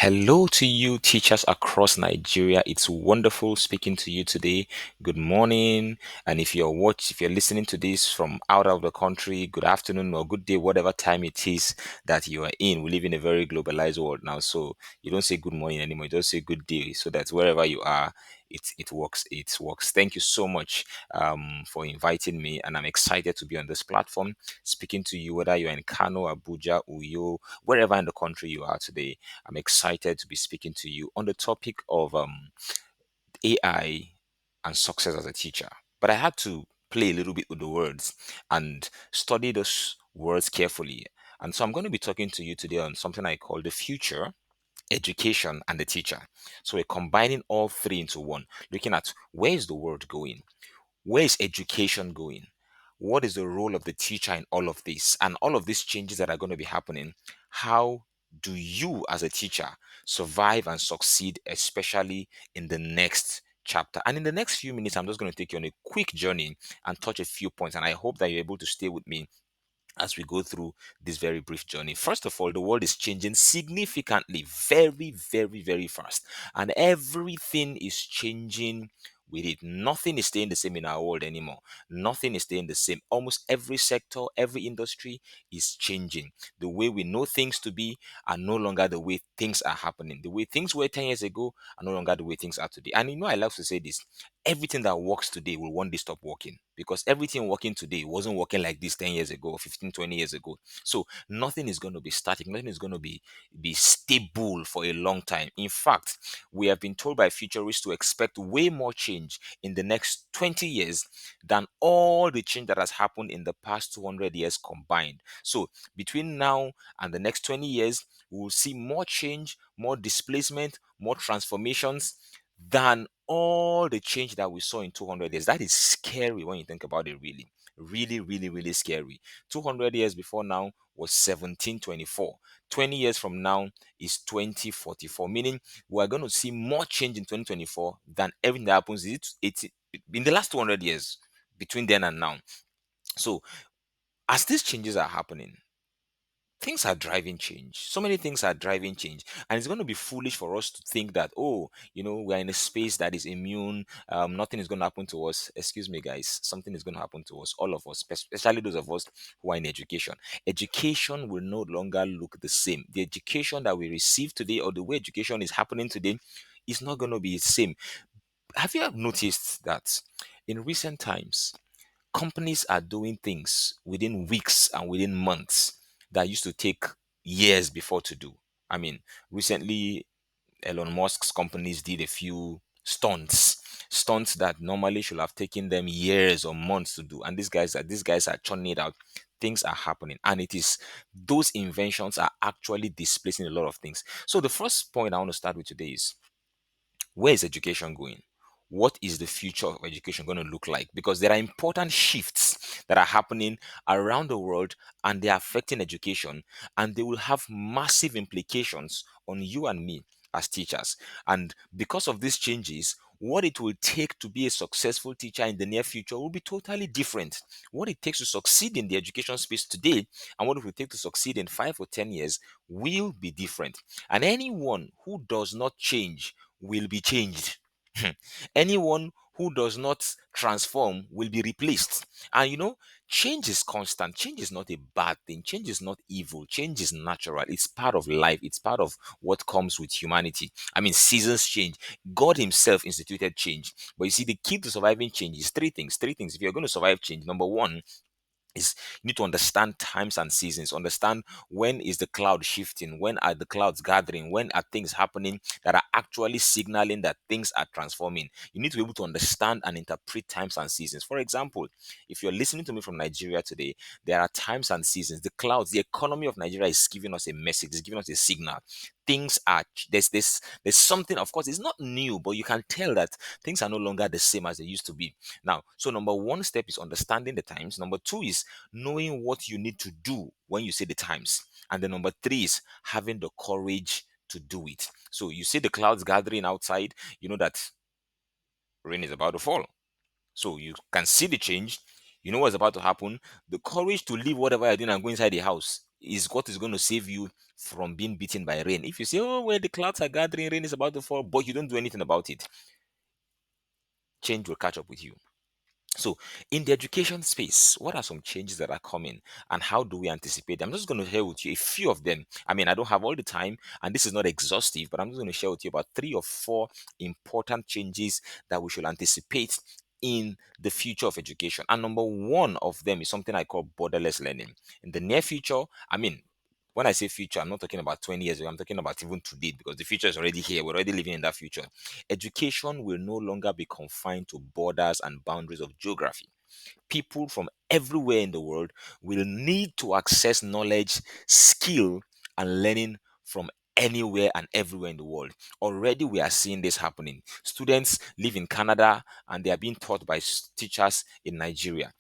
Hello to you, teachers across Nigeria. It's wonderful speaking to you today. Good morning, and if you're listening to this from out of the country, good afternoon or good day, whatever time it is that you are in. We live in a very globalized world now, so you don't say good morning anymore. You just say good day, so that wherever you are, it works. It works. Thank you so much for inviting me, and I'm excited to be on this platform speaking to you, whether you're in Kano, Abuja, Uyo, wherever in the country you are today. I'm excited to be speaking to you on the topic of AI and success as a teacher. But I had to play a little bit with the words and study those words carefully. And so I'm going to be talking to you today on something I call the future, education, and the teacher. So we're combining all three into one, looking at where is the world going? Where is education going? What is the role of the teacher in all of this? And all of these changes that are going to be happening, how do you as a teacher survive and succeed, especially in the next chapter? And in the next few minutes, I'm just going to take you on a quick journey and touch a few points. And I hope that you're able to stay with me as we go through this very brief journey. First of all, the world is changing significantly, very, very, very fast, and everything is changing with it. Nothing is staying the same in our world anymore. Nothing is staying the same. Almost every sector, every industry is changing. The way we know things to be are no longer the way things are happening. The way things were 10 years ago are no longer the way things are today. And I love to say this: everything that works today will one day stop working, because everything working today wasn't working like this 10 years ago or 15, 20 years ago. So nothing is going to be static, nothing is going to be stable for a long time. In fact, we have been told by futurists to expect way more change in the next 20 years than all the change that has happened in the past 200 years combined. So between now and the next 20 years, we will see more change, more displacement, more transformations than all the change that we saw in 200 years. That is scary when you think about it, really. Really, really, really scary. 200 years before now was 1724. 20 years from now is 2044, meaning we are going to see more change in 2024 than everything that happens in the last 200 years between then and now. So, as these changes are happening, things are driving change. So many things are driving change, and it's going to be foolish for us to think that, oh, we're in a space that is immune. Nothing is going to happen to us. Excuse me, guys. Something is going to happen to us, all of us, especially those of us who are in education. Education will no longer look the same. The education that we receive today, or the way education is happening today, is not going to be the same. Have you noticed that in recent times, companies are doing things within weeks and within months that used to take years before to do? I mean, recently Elon Musk's companies did a few stunts that normally should have taken them years or months to do, and these guys are churning it out. Things are happening, and it is those inventions are actually displacing a lot of things. So the first point I want to start with today is, where is education going? What is the future of education going to look like? Because there are important shifts that are happening around the world, and they are affecting education, and they will have massive implications on you and me as teachers. And because of these changes, what it will take to be a successful teacher in the near future will be totally different. What it takes to succeed in the education space today and what it will take to succeed in 5 or 10 years will be different. And anyone who does not change will be changed. Anyone who does not transform will be replaced. And change is constant. Change is not a bad thing. Change is not evil. Change is natural. It's part of life. It's part of what comes with humanity. I mean, seasons change. God Himself instituted change. But you see, the key to surviving change is three things. Three things. If you're going to survive change, number one is you need to understand times and seasons. Understand when is the cloud shifting, when are the clouds gathering, when are things happening that are actually signaling that things are transforming. You need to be able to understand and interpret times and seasons. For example, if you're listening to me from Nigeria today, there are times and seasons. The clouds, the economy of Nigeria is giving us a message, it's giving us a signal. Things are there's something. Of course, it's not new, but you can tell that things are no longer the same as they used to be now. So number one step is understanding the times. Number two is knowing what you need to do when you say the times. And then number three is having the courage to do it. So you see the clouds gathering outside, you know that rain is about to fall. So you can see the change, you know what's about to happen. The courage to leave whatever you're doing and go inside the house is what is going to save you from being beaten by rain. If you say, oh, where the clouds are gathering, rain is about to fall, but you don't do anything about it, change will catch up with you. So, in the education space, what are some changes that are coming and how do we anticipate them? I'm just going to share with you a few of them. I mean, I don't have all the time and this is not exhaustive, but I'm just going to share with you about three or four important changes that we should anticipate in the future of education. And number one of them is something I call borderless learning. In the near future, I mean, when I say future, I'm not talking about 20 years ago, I'm talking about even today because the future is already here. We're already living in that future. Education will no longer be confined to borders and boundaries of geography. People from everywhere in the world will need to access knowledge, skill, and learning from anywhere and everywhere in the world. Already, we are seeing this happening. Students live in Canada and they are being taught by teachers in Nigeria.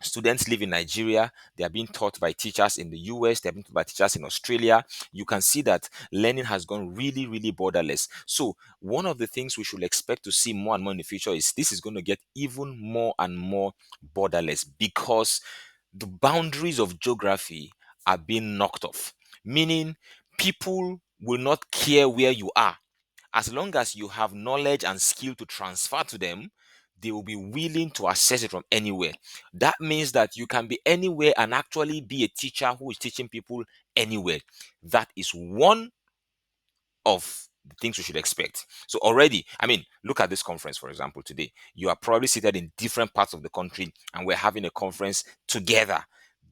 Students live in Nigeria, they are being taught by teachers in the US, they're being taught by teachers in Australia. You can see that learning has gone really, really borderless. So, one of the things we should expect to see more and more in the future is this is going to get even more and more borderless because the boundaries of geography are being knocked off, meaning people will not care where you are as long as you have knowledge and skill to transfer to them, they will be willing to access it from anywhere. That means that you can be anywhere and actually be a teacher who is teaching people anywhere. That is one of the things we should expect. So already, I mean, look at this conference, for example, today. You are probably seated in different parts of the country and we're having a conference together.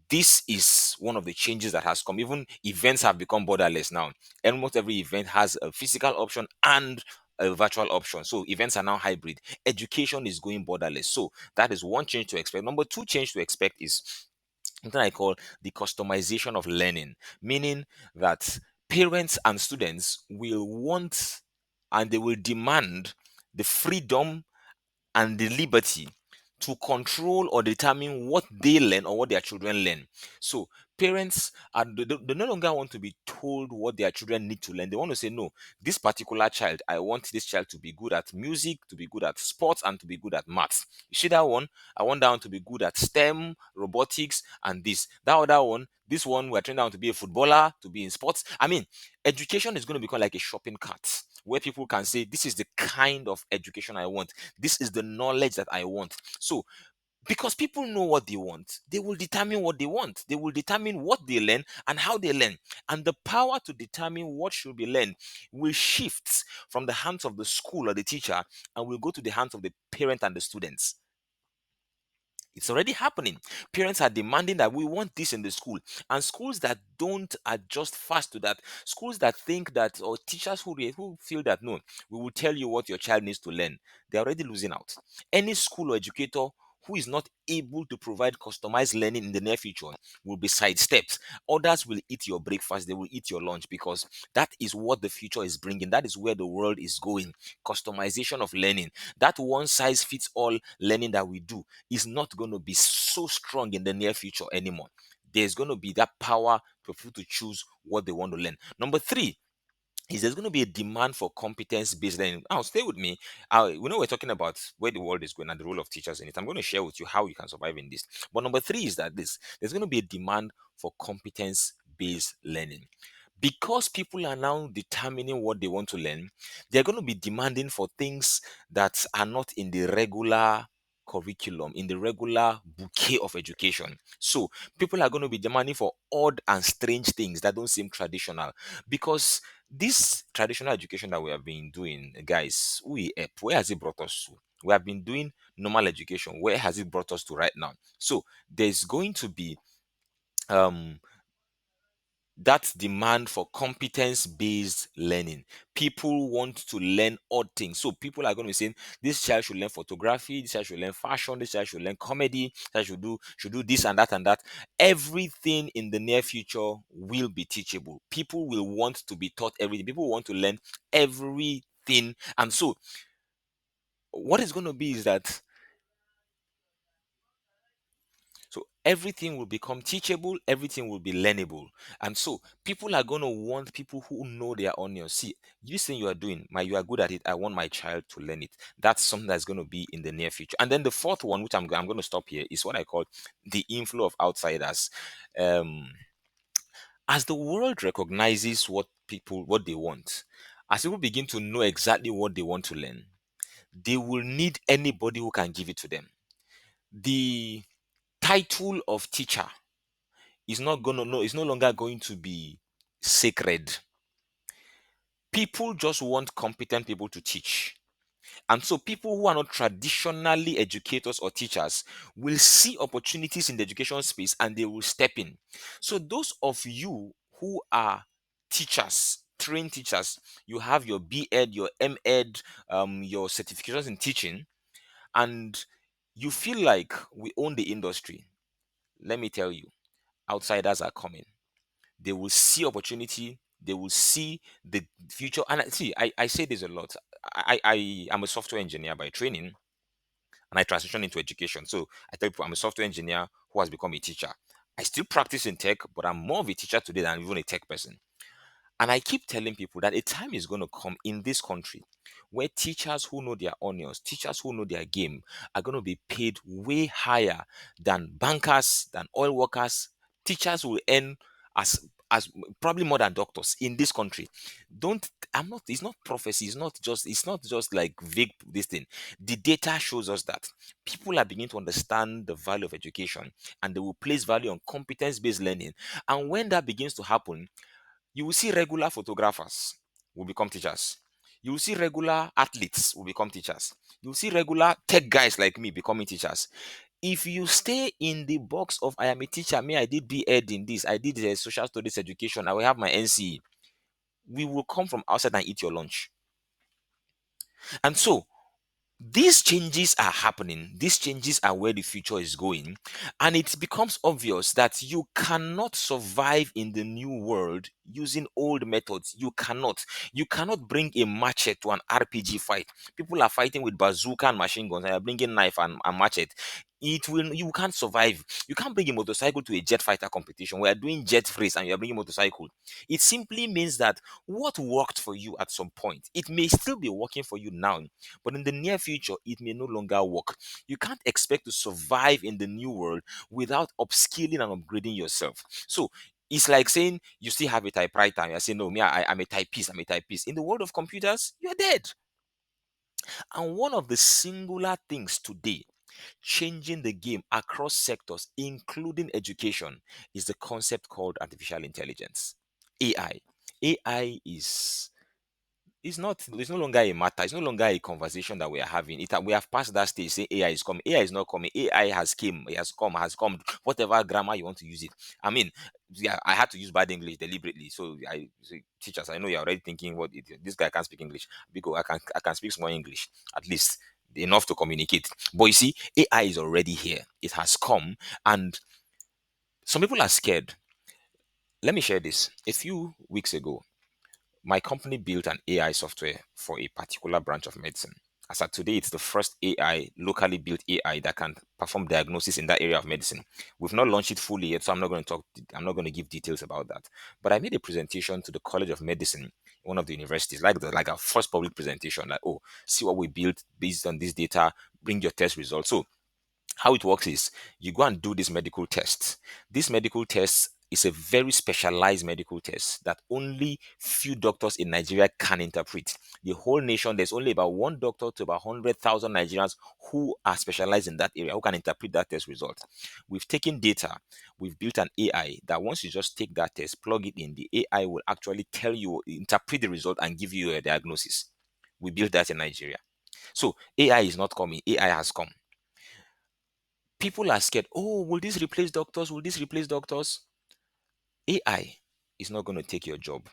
This is one of the changes that has come. Even events have become borderless now. Almost every event has a physical option and a virtual option. So events are now hybrid. Education is going borderless. So that is one change to expect. Number two change to expect is something I call the customization of learning, meaning that parents and students will want and they will demand the freedom and the liberty to control or determine what they learn or what their children learn. So parents are they no longer want to be told what their children need to learn. They want to say, no, this particular child, I want this child to be good at music, to be good at sports, and to be good at maths. You see that one? I want that one to be good at STEM, robotics, and this. That other one, this one, we're training down to be a footballer, to be in sports. I mean, education is going to become like a shopping cart where people can say, this is the kind of education I want. This is the knowledge that I want. So, because people know what they want, they will determine what they want. They will determine what they learn and how they learn. And the power to determine what should be learned will shift from the hands of the school or the teacher and will go to the hands of the parent and the students. It's already happening. Parents are demanding that we want this in the school. And schools that don't adjust fast to that, schools that think that, or teachers who feel that, no, we will tell you what your child needs to learn, they're already losing out. Any school or educator who is not able to provide customized learning in the near future will be sidestepped. Others will eat your breakfast, they will eat your lunch because that is what the future is bringing. That is where the world is going. Customization of learning. That one size fits all learning that we do is not going to be so strong in the near future anymore. There's going to be that power for people to choose what they want to learn. Number three is there's going to be a demand for competence-based learning. Now, stay with me. We know we're talking about where the world is going and the role of teachers in it. I'm going to share with you how you can survive in this. But number three is that there's going to be a demand for competence-based learning. Because people are now determining what they want to learn, they're going to be demanding for things that are not in the regular curriculum, in the regular bouquet of education. So people are going to be demanding for odd and strange things that don't seem traditional because this traditional education that we have been doing, guys, where has it brought us to? We have been doing normal education. Where has it brought us to right now? So there's going to be um that demand for competence based learning. People want to learn odd things. So people are going to be saying this child should learn photography, this child should learn fashion, this child should learn comedy, this child should do this and that and that. Everything in the near future will be teachable. People will want to be taught everything. People want to learn everything. And so what is going to be is that so everything will become teachable, everything will be learnable. And so people are going to want people who know their onions. See, this thing you are doing, you are good at it. I want my child to learn it. That's something that's going to be in the near future. And then the fourth one, which I'm going to stop here, is what I call the inflow of outsiders. Um, As the world recognizes what they want, as people begin to know exactly what they want to learn, they will need anybody who can give it to them. The title of teacher is not gonna no it's no longer going to be sacred. People just want competent people to teach. And so people who are not traditionally educators or teachers will see opportunities in the education space and they will step in. So those of you who are teachers, trained teachers, you have your B.Ed, your M.Ed, your certifications in teaching, and you feel like we own the industry. Let me tell you, outsiders are coming. They will see opportunity, they will see the future. And I say this a lot. I am a software engineer by training, and I transitioned into education. So I tell people I'm a software engineer who has become a teacher. I still practice in tech, but I'm more of a teacher today than even a tech person. And I keep telling people that a time is going to come in this country where teachers who know their onions, teachers who know their game, are going to be paid way higher than bankers, than oil workers. Teachers will earn as probably more than doctors in this country. Don't I'm not It's not prophecy, it's not just like vague this thing. The data shows us that people are beginning to understand the value of education, and they will place value on competence-based learning. And when that begins to happen, you will see regular photographers will become teachers. You will see regular athletes will become teachers. You will see regular tech guys like me becoming teachers. If you stay in the box of I am a teacher, me, I did B.Ed in this, I did social studies education, I will have my NCE, we will come from outside and eat your lunch. And so these changes are happening. These changes are where the future is going. And it becomes obvious that you cannot survive in the new world using old methods. You cannot. You cannot bring a machete to an RPG fight. People are fighting with bazooka and machine guns, and you're bringing knife and machete. You can't survive. You can't bring a motorcycle to a jet fighter competition. We are doing jet race and you're bringing motorcycle. It simply means that what worked for you at some point, it may still be working for you now, but in the near future, it may no longer work. You can't expect to survive in the new world without upskilling and upgrading yourself. So it's like saying you still have a typewriter and you're saying, no, me, I'm a typist, I'm a typist. In the world of computers, you're dead. And one of the singular things today changing the game across sectors, including education, is the concept called artificial intelligence. AI. AI is it's no longer a matter, it's no longer a conversation that we are having. We have passed that stage. Say AI is coming. AI is not coming. AI has come, whatever grammar you want to use it. I mean, yeah, I had to use bad English deliberately. So teachers, I know you're already thinking this guy can't speak English because I can speak small English, at least enough to communicate. But you see, AI is already here. It has come, and some people are scared. Let me share this. A few weeks ago, my company built an AI software for a particular branch of medicine. As of today, it's the first AI, locally built AI that can perform diagnosis in that area of medicine. We've not launched it fully yet, so I'm not going to give details about that. But I made a presentation to the College of Medicine, one of the universities, like our first public presentation, like, oh, see what we built based on this data, bring your test results. So how it works is you go and do this medical test. This medical test is a very specialized medical test that only few doctors in Nigeria can interpret. The whole nation, there's only about one doctor to about 100,000 Nigerians who are specialized in that area, who can interpret that test result. We've taken data, we've built an AI that once you just take that test, plug it in, the AI will actually tell you, interpret the result, and give you a diagnosis. We built that in Nigeria. So AI is not coming, AI has come. People are scared. Oh, will this replace doctors? Will this replace doctors? AI is not going to take your job,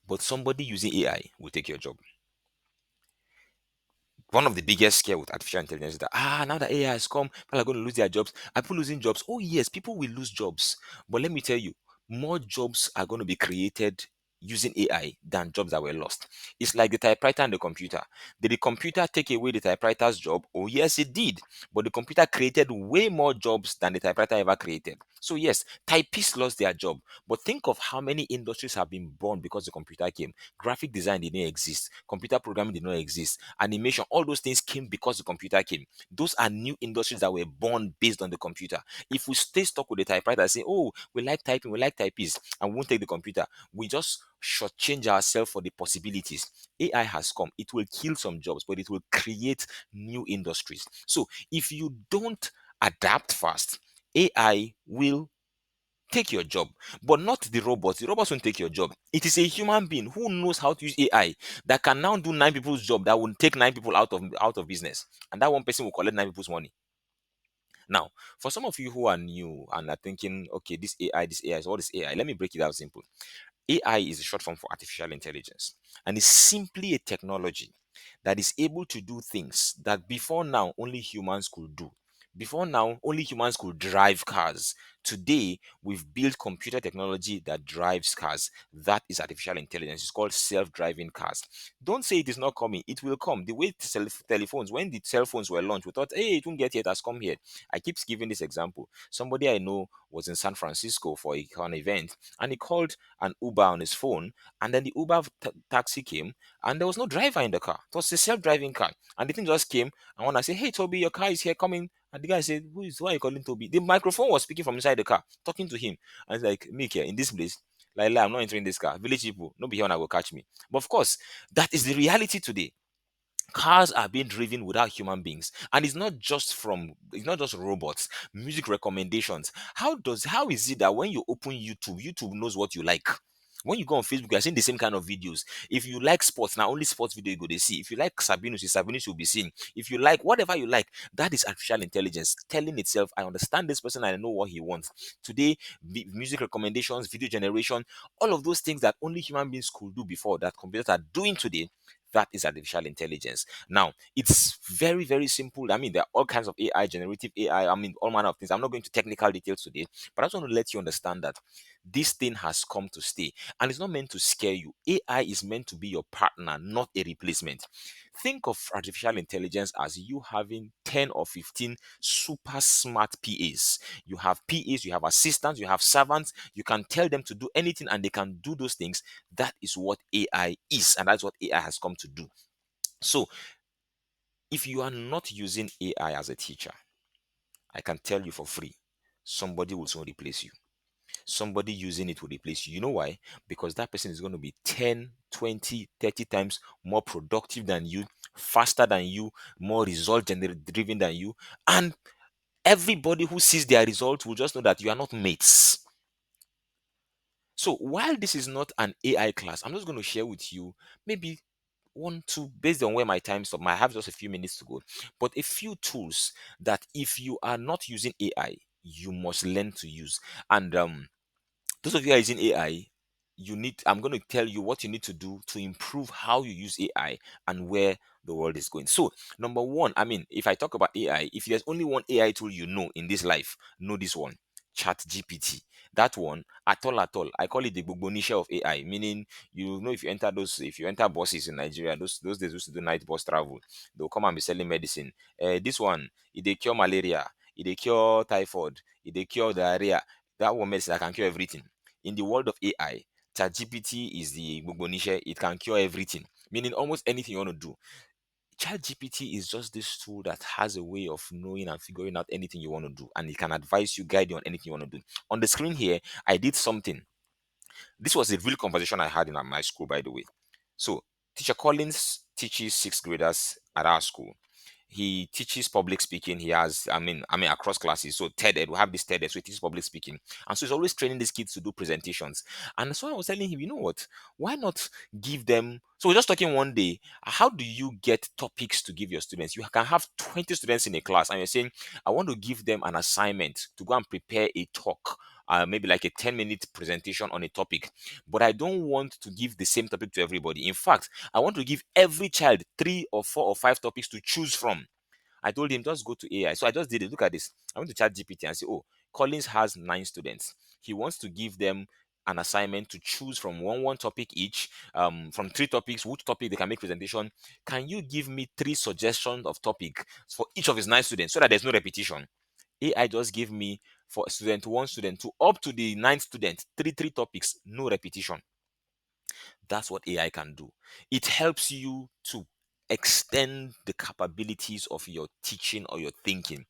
but somebody using AI will take your job. One of the biggest scare with artificial intelligence is that now that AI has come, people are going to lose their jobs. Are people losing jobs? Oh yes, people will lose jobs. But let me tell you, more jobs are going to be created using AI than jobs that were lost. It's like the typewriter and the computer. Did the computer take away the typewriter's job? Oh yes, it did. But the computer created way more jobs than the typewriter ever created. So yes, typists lost their job, but think of how many industries have been born because the computer came. Graphic design did not exist, computer programming did not exist, animation, all those things came because the computer came. Those are new industries that were born based on the computer. If we stay stuck with the typewriter and say, oh, we like typing, we like typists, and we won't take the computer, we just shortchange ourselves for the possibilities. AI has come, it will kill some jobs, but it will create new industries. So if you don't adapt fast, AI will take your job, but not the robots. The robots won't take your job. It is a human being who knows how to use AI that can now do nine people's job that will take nine people out of business, and that one person will collect nine people's money. Now, for some of you who are new and are thinking, okay, this AI, so what is AI? Let me break it out simple. AI is a short form for artificial intelligence, and it's simply a technology that is able to do things that before now only humans could do. Before now, only humans could drive cars. Today, we've built computer technology that drives cars. That is artificial intelligence. It's called self-driving cars. Don't say it is not coming. It will come. The way telephones, when the cell phones were launched, we thought, hey, it won't get here. It has come here. I keep giving this example. Somebody I know was in San Francisco for an event, and he called an Uber on his phone, and then the Uber taxi came, and there was no driver in the car. It was a self-driving car, and the thing just came. And when I said, "Hey, Toby, your car is here, coming," and the guy said, Why are you calling Toby?" The microphone was speaking from inside the car, talking to him. And it's like, "Mick, here in this place, like, I'm not entering this car. Village people, nobody here when I will catch me." But of course, that is the reality today. Cars are being driven without human beings, and it's not just robots. Music recommendations, how is it that when you open YouTube knows what you like? When you go on Facebook, you're seeing the same kind of videos. If you like sports, now only sports video you go to see. If you like Sabinus, it's Sabinus you'll be seeing. If you like whatever you like, that is artificial intelligence telling itself, I understand this person and I know what he wants. Today, music recommendations, video generation, all of those things that only human beings could do before, that computers are doing today, that is artificial intelligence. Now, it's very, very simple. I mean, there are all kinds of AI, generative AI, I mean, all manner of things. I'm not going to technical details today, but I just want to let you understand that this thing has come to stay, and it's not meant to scare you. AI is meant to be your partner, not a replacement. Think of artificial intelligence as you having 10 or 15 super smart PAs. You have PAs, you have assistants, you have servants. You can tell them to do anything and they can do those things. That is what AI is, and that's what AI has come to do. So, if you are not using AI as a teacher, I can tell you for free, somebody will soon replace you. Somebody using it will replace you. You know why? Because that person is going to be 10, 20, 30 times more productive than you, faster than you, more result driven than you. And everybody who sees their results will just know that you are not mates. So while this is not an AI class, I'm just going to share with you maybe one, two, based on where my time stop. I have just a few minutes to go, but a few tools that if you are not using AI, you must learn to use. And those of you who are using AI, I'm going to tell you what you need to do to improve how you use AI and where the world is going. So, number one, I mean, if I talk about AI, if there's only one AI tool you know in this life, know this one: Chat GPT. That one, at all, I call it the Gbogbonishia of AI, meaning, you know, if you enter buses in Nigeria, those days we used to do night bus travel, they'll come and be selling medicine. This one, it they cure malaria, it they cure typhoid, it they cure diarrhea. That one medicine that can cure everything. In the world of AI, ChatGPT is the Gbogbonishia. It can cure everything, meaning almost anything you want to do. ChatGPT is just this tool that has a way of knowing and figuring out anything you want to do, and it can advise you, guide you on anything you want to do. On the screen here, I did something. This was a real conversation I had in my school, by the way. So, Teacher Collins teaches sixth graders at our school. He teaches public speaking. He has, I mean, across classes. So TED, we have this TED, so he teaches public speaking, and so he's always training these kids to do presentations. And so I was telling him, you know what? Why not give them? So we're just talking one day. How do you get topics to give your students? You can have 20 students in a class, and you're saying, I want to give them an assignment to go and prepare a talk. Maybe like a 10-minute presentation on a topic, but I don't want to give the same topic to everybody. In fact, I want to give every child three or four or five topics to choose from. I told him, just go to AI. So I just did it. Look at this. I went to chat GPT and say, oh, Collins has 9 students. He wants to give them an assignment to choose from one topic each, from 3 topics, which topic they can make presentation. Can you give me 3 suggestions of topic for each of his 9 students so that there's no repetition? AI just gave me for student one, student two, up to the ninth student, three topics, no repetition. That's what AI can do. It helps you to extend the capabilities of your teaching or your thinking.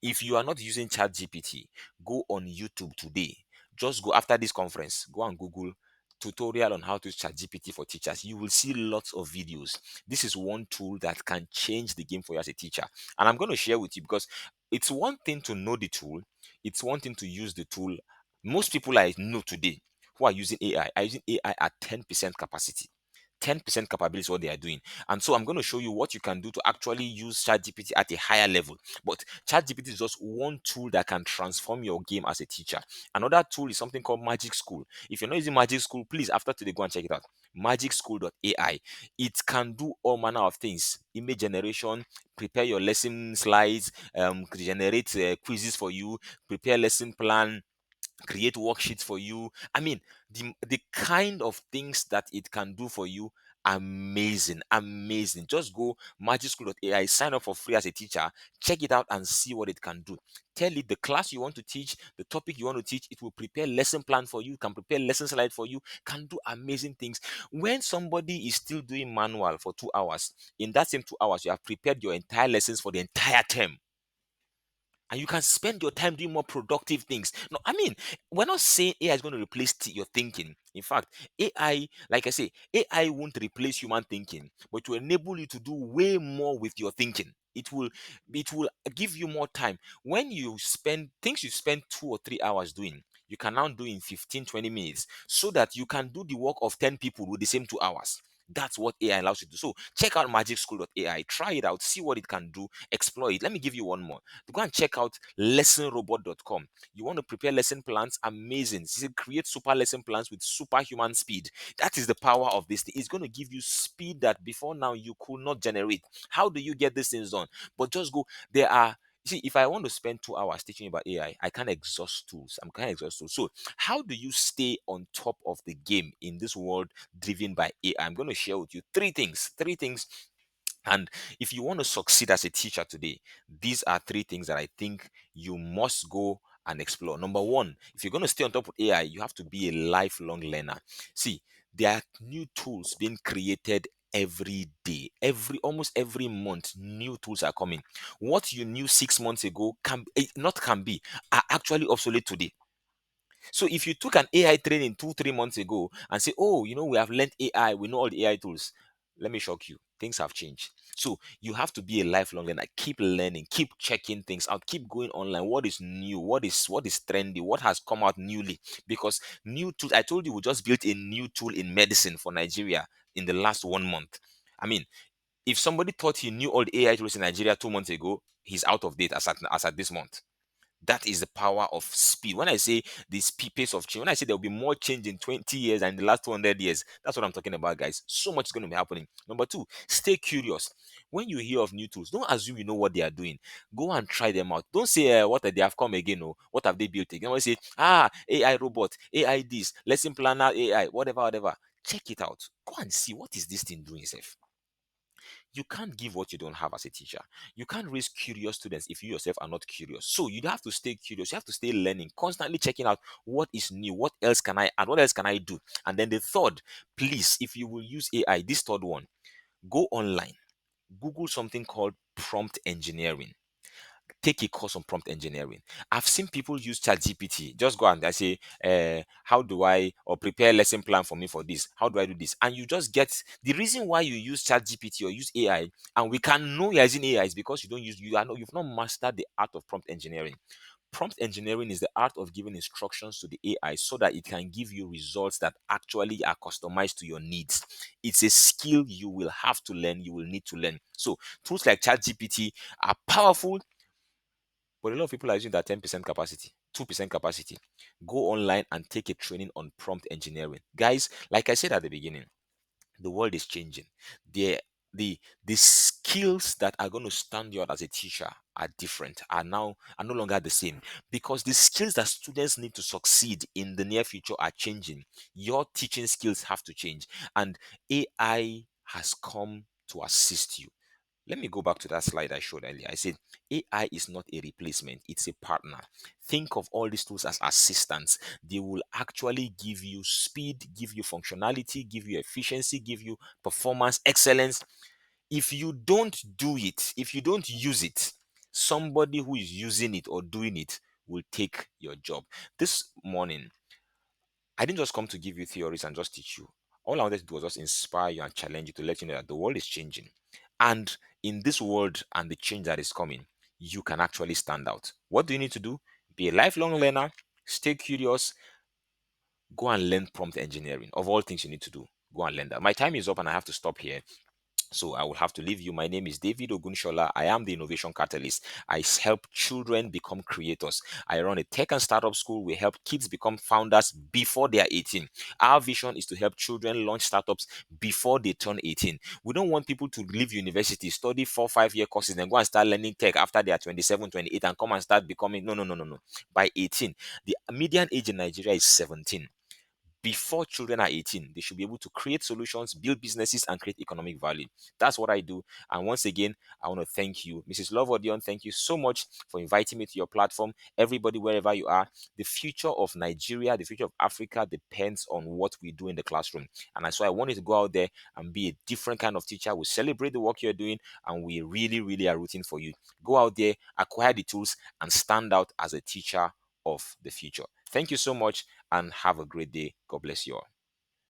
If you are not using ChatGPT, go on YouTube today. Just go after this conference, go and Google tutorial on how to use ChatGPT for teachers. You will see lots of videos. This is one tool that can change the game for you as a teacher. And I'm going to share with you because it's one thing to know the tool, it's one thing to use the tool. Most people I know today who are using AI are using AI at 10% capacity. 10% capability is what they are doing. And so I'm going to show you what you can do to actually use ChatGPT at a higher level. But ChatGPT is just one tool that can transform your game as a teacher. Another tool is something called Magic School. If you're not using Magic School, please, after today, go and check it out. Magicschool.ai. It can do all manner of things: image generation, prepare your lesson slides, generate quizzes for you, prepare lesson plan, create worksheets for you. I mean, the kind of things that it can do for you, amazing, amazing. Just go magicschool.ai, sign up for free as a teacher, check it out and see what it can do. Tell it the class you want to teach, the topic you want to teach, it will prepare lesson plan for you, can prepare lesson slide for you, can do amazing things. When somebody is still doing manual for 2 hours, in that same 2 hours you have prepared your entire lessons for the entire term, and you can spend your time doing more productive things. No, I mean, we're not saying AI is going to replace your thinking. In fact, AI, like I say, AI won't replace human thinking, but to enable you to do way more with your thinking. It will give you more time. When you spend things you spend 2 or 3 hours doing, you can now do in 15, 20 minutes, so that you can do the work of 10 people with the same 2 hours. That's what AI allows you to do. So check out magicschool.ai, try it out, see what it can do, explore it. Let me give you one more. Go and check out lessonrobot.com. You want to prepare lesson plans? Amazing. Create super lesson plans with superhuman speed. That is the power of this thing. It's going to give you speed that before now you could not generate. How do you get these things done? But just go. There are See, if I want to spend 2 hours teaching you about AI, I can't exhaust tools. I'm kind of exhausted. So, how do you stay on top of the game in this world driven by AI? I'm going to share with you three things. Three things, and if you want to succeed as a teacher today, these are three things that I think you must go and explore. Number one, if you're going to stay on top of AI, you have to be a lifelong learner. See, there are new tools being created every day. Almost every month, new tools are coming. What you knew 6 months ago not can be, are actually obsolete today. So if you took an AI training 2, 3 months ago and say, oh, we have learned AI, we know all the AI tools, let me shock you. Things have changed. So you have to be a lifelong learner. Keep learning, keep checking things out, keep going online. What is new? What is trendy? What has come out newly? Because new tools, I told you, we just built a new tool in medicine for Nigeria in the last 1 month. I mean, if somebody thought he knew all the AI tools in Nigeria 2 months ago, he's out of date as at this month. That is the power of speed. When I say the speed pace of change, when I say there will be more change in 20 years than in the last 200 years, that's what I'm talking about, guys. So much is going to be happening. Number two, stay curious. When you hear of new tools, don't assume you know what they are doing. Go and try them out. Don't say what they have come again, or what have they built again. When say, AI robot, AI this, lesson planner, AI, whatever, whatever. Check it out. Go and see what is this thing doing, Self. You can't give what you don't have as a teacher. You can't raise curious students if you yourself are not curious. So you have to stay curious. You have to stay learning, constantly checking out what is new, what else can I add, what else can I do. And then the third, please, if you will use AI, this third one, go online, Google something called prompt engineering. Take a course on prompt engineering. I've seen people use ChatGPT. Just go and I say, how do I or prepare lesson plan for me for this? How do I do this? And you just get the reason why you use ChatGPT or use AI, and we can know you're using AI is because you've not mastered the art of prompt engineering. Prompt engineering is the art of giving instructions to the AI so that it can give you results that actually are customized to your needs. It's a skill you will have to learn, you will need to learn. So tools like ChatGPT are powerful, but a lot of people are using that 10% capacity, 2% capacity. Go online and take a training on prompt engineering. Guys, like I said at the beginning, the world is changing. The skills that are going to stand you out as a teacher are different, are no longer the same, because the skills that students need to succeed in the near future are changing. Your teaching skills have to change, and AI has come to assist you. Let me go back to that slide I showed earlier. I said AI is not a replacement, it's a partner. Think of all these tools as assistants. They will actually give you speed, give you functionality, give you efficiency, give you performance excellence. If you don't do it, if you don't use it, somebody who is using it or doing it will take your job. This morning, I didn't just come to give you theories and just teach you. All I wanted to do was just inspire you and challenge you to let you know that the world is changing. And in this world and the change that is coming, you can actually stand out. What do you need to do? Be a lifelong learner, stay curious, go and learn prompt engineering. Of all things you need to do, go and learn that. My time is up and I have to stop here. So I will have to leave you. My name is David Ogunshola. I am the Innovation Catalyst. Help children become creators. I run a tech and startup school. We help kids become founders before they are 18. Our vision is to help children launch startups before they turn 18. We don't want people to leave university, study 4 5 year courses, and go and start learning tech after they are 27, 28, and come and start becoming. No, no, no, no, no. By 18, the median age in Nigeria is 17. Before children are 18, they should be able to create solutions, build businesses, and create economic value. That's what I do. And once again, I want to thank you, Mrs. Love Odion. Thank you so much for inviting me to your platform. Everybody, wherever you are, the future of Nigeria, the future of Africa depends on what we do in the classroom. And that's why I wanted to go out there and be a different kind of teacher. We celebrate the work you're doing, and we really, really are rooting for you. Go out there, acquire the tools, and stand out as a teacher of the future. Thank you so much and have a great day. God bless you all.